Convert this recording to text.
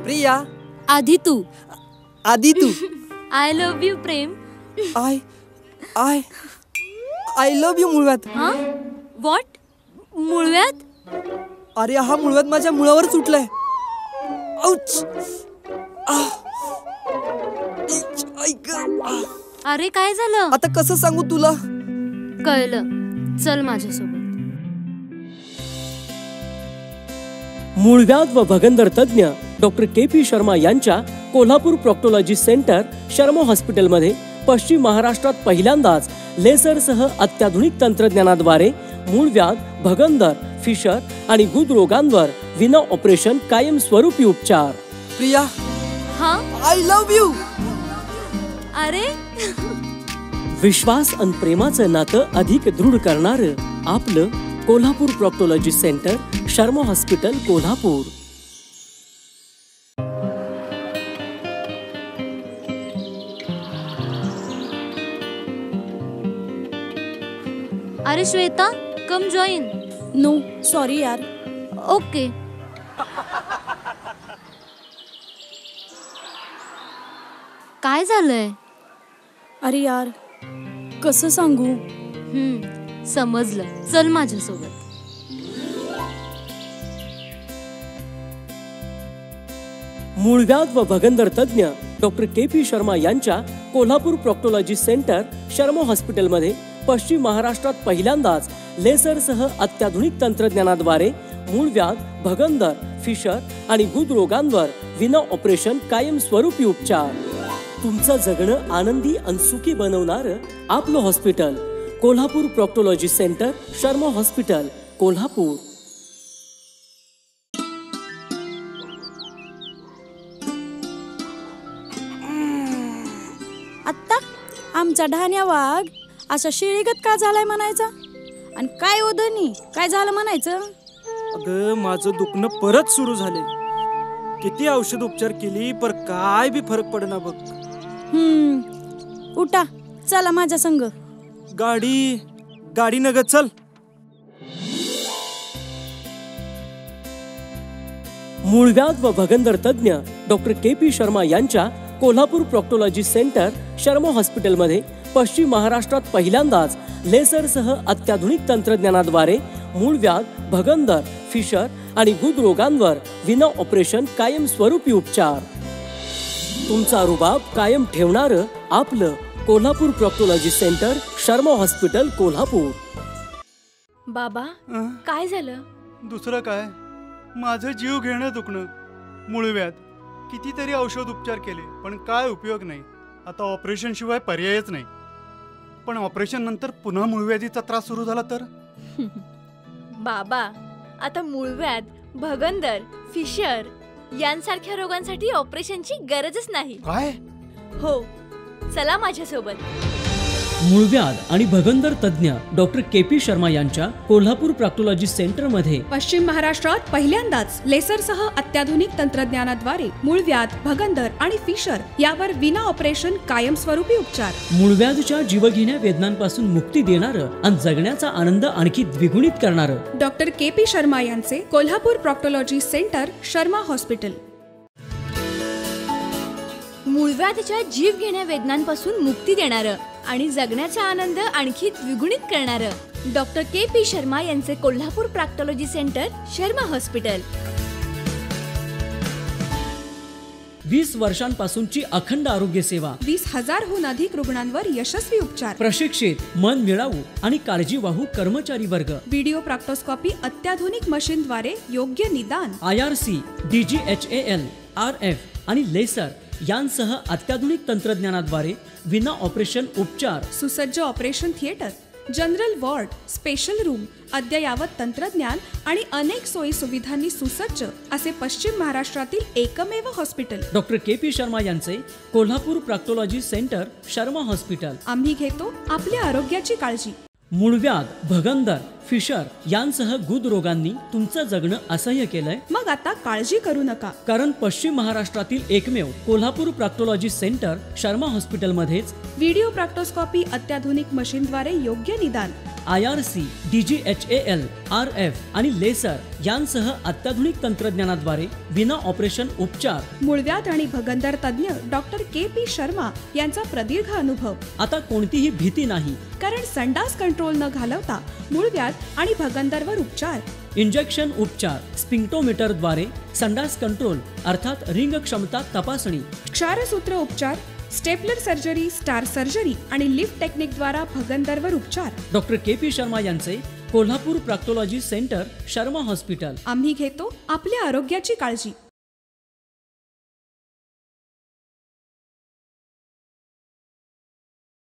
प्रिया. आधी तू. आधी तू. I love you Prem. I I I love you मुळव्याध. हा व्हॉट? मुळव्याध? अरे हा मुळव्याध माझ्या मुळावर सुटलाय. आउच. अरे काय झालं? आता कसं सांगू तुला? कळलं, चल माझ्यासोबत. मूळव्याध व भगंदर तज्ञ डॉक्टर के.पी. शर्मा यांच्या कोल्हापूर प्रॉक्टॉलॉजी सेंटर शर्मा हॉस्पिटलमध्ये पश्चिम महाराष्ट्रात पहिल्यांदाच लेसरसह अत्याधुनिक तंत्रज्ञानाद्वारे मूळव्याध, भगंदर, फिशर आणि गुद रोगांवर विना ऑपरेशन कायमस्वरूपी उपचार. प्रिया. हा आय लव्ह यू. अरे विश्वास आणि प्रेमाचं नातं अधिक दृढ करणारं आपलं Kolhapur proctology centre Sharma hospital Kolhapur. अरे Shweta, come join. No sorry यार. ओके. काय झालंय? अरे यार कसं सांगू? समजलं, चल माझ्यासोबत. मूळव्याध व भगंदर तज्ञ डॉक्टर के.पी. शर्मा यांच्या कोल्हापूर प्रॉक्टॉलॉजी सेंटर शर्मा हॉस्पिटलमध्ये पश्चिम महाराष्ट्रात पहिल्यांदाच लेसरसह अत्याधुनिक तंत्रज्ञानाद्वारे मूळव्याध, भगंदर, फिशर आणि गुद रोगांवर विना ऑपरेशन कायमस्वरूपी उपचार. तुमचं जगणं आनंदी आणि सुखी बनवणारं आपलं hospital Kolhapur proctology centre Sharma hospital Kolhapur. आत्ता आमचा ढाण्या वाघ असा शिळीगत का झालाय म्हणायचा? आणि काय ओदनी काय झालं म्हणायचं? अगं माझं दुखणं परत सुरू झाले. किती औषध उपचार केली पर काय बी फरक पडना बघ. उठा चला माझ्या संग. गाडी नग चल. मूळव्याध व भगंदर तज्ञ डॉक्टर के.पी. शर्मा यांच्या कोल्हापूर प्रॉक्टॉलॉजी सेंटर शर्मा हॉस्पिटलमध्ये पश्चिम महाराष्ट्रात पहिल्यांदाच लेसरसह अत्याधुनिक तंत्रज्ञानाद्वारे मूळव्याध, भगंदर, फिशर आणि गुद रोगांवर विना ऑपरेशन कायमस्वरूपी उपचार. तुमचा रुबाब कायम ठेवणारं आपलं Kolhapur proctology centre Sharma hospital Kolhapur. बाबा काय झालं? दुसरं काय, माझं जीव घेणं दुखणं, मूळव्याध. कितीतरी औषध उपचार केले पण काय उपयोग नाही. आता ऑपरेशन शिवाय पर्यायच नाही. पण ऑपरेशन नंतर पुन्हा मूळव्याधीचा त्रास सुरू झाला तर? बाबा आता मूळव्याध, भगंदर, फिशर यांसारख्या रोगांसाठी ऑपरेशनची गरजच नाही. काय? हो, चला माझ्यासोबत. मूळव्याध आणि भगंदर तज्ञ डॉक्टर के.पी. शर्मा यांच्या कोल्हापूर प्रॉक्टॉलॉजी सेंटर मध्ये पश्चिम महाराष्ट्रात पहिल्यांदाच लेसरसह अत्याधुनिक तंत्रज्ञानाद्वारे मूळव्याध, भगंदर आणि फिशर यावर विना ऑपरेशन कायमस्वरूपी उपचार. मूळव्याधच्या जीवघेण्या वेदनांपासून मुक्ती देणारं आणि जगण्याचा आनंद आणखी द्विगुणित करणारं डॉक्टर के.पी. शर्मा यांचे Kolhapur proctology centre Sharma hospital. मूळव्याधच्या जीव घेण्या वेदनांपासून मुक्ती देणारं आणि जगण्याचा आनंद आणखी द्विगुणित करणारं डॉक्टर के.पी. शर्मा यांचे Kolhapur proctology centre Sharma hospital. 20 वर्षांपासूनची अखंड आरोग्य सेवा, 20,000हून अधिक रुग्णांवर यशस्वी उपचार, प्रशिक्षित मन मिळावू आणि काळजीवाहू कर्मचारी वर्ग, व्हिडिओ प्रॉक्टोस्कोपी अत्याधुनिक मशीनद्वारे योग्य निदान, IRC, DGHAL, RF आणि लेसर यांसह अत्याधुनिक तंत्रज्ञानाद्वारे विना ऑपरेशन उपचार, सुसज्ज operation theatre, general ward, special room, अद्ययावत तंत्रज्ञान आणि अनेक सोयी सुविधांनी सुसज्ज असे पश्चिम महाराष्ट्रातील एकमेव हॉस्पिटल डॉक्टर के.पी. शर्मा यांचे Kolhapur proctology centre Sharma hospital. आम्ही घेतो आपल्या आरोग्याची काळजी. मूळव्याध, भगंदर, फिशर यांसह गुद रोगांनी तुमचं जगणं असह्य केलंय? मग आता काळजी करू नका. कारण पश्चिम महाराष्ट्रातील एकमेव कोल्हापूर प्रॉक्टोलॉजी सेंटर शर्मा हॉस्पिटलमध्येच व्हिडिओ प्रॅक्टोस्कॉपी अत्याधुनिक मशीनद्वारे योग्य निदान, IRC, DGHAL, RF आणि लेसर यांसह अत्याधुनिक तंत्रज्ञानाद्वारे विना ऑपरेशन उपचार. मूळव्याध आणि भगंदर तज्ज्ञ डॉक्टर KP शर्मा यांचा प्रदीर्घ अनुभव. आता कोणतीही भीती नाही, कारण संडास कंट्रोल न घालवता मूळव्याध आणि भगंदरवर उपचार. इंजेक्शन उपचार, स्पिंक्टोमीटरद्वारे संडास कंट्रोल अर्थात रिंग क्षमता तपासणी, क्षारसूत्र उपचार, स्टेपलर सर्जरी, स्टार सर्जरी आणि लिफ्ट टेक्निकद्वारा भगंदरवर उपचार. डॉक्टर KP शर्मा यांचे कोल्हापूर प्रॉक्टोलॉजी सेंटर शर्मा हॉस्पिटल. आम्ही घेतो आपल्या आरोग्याची काळजी.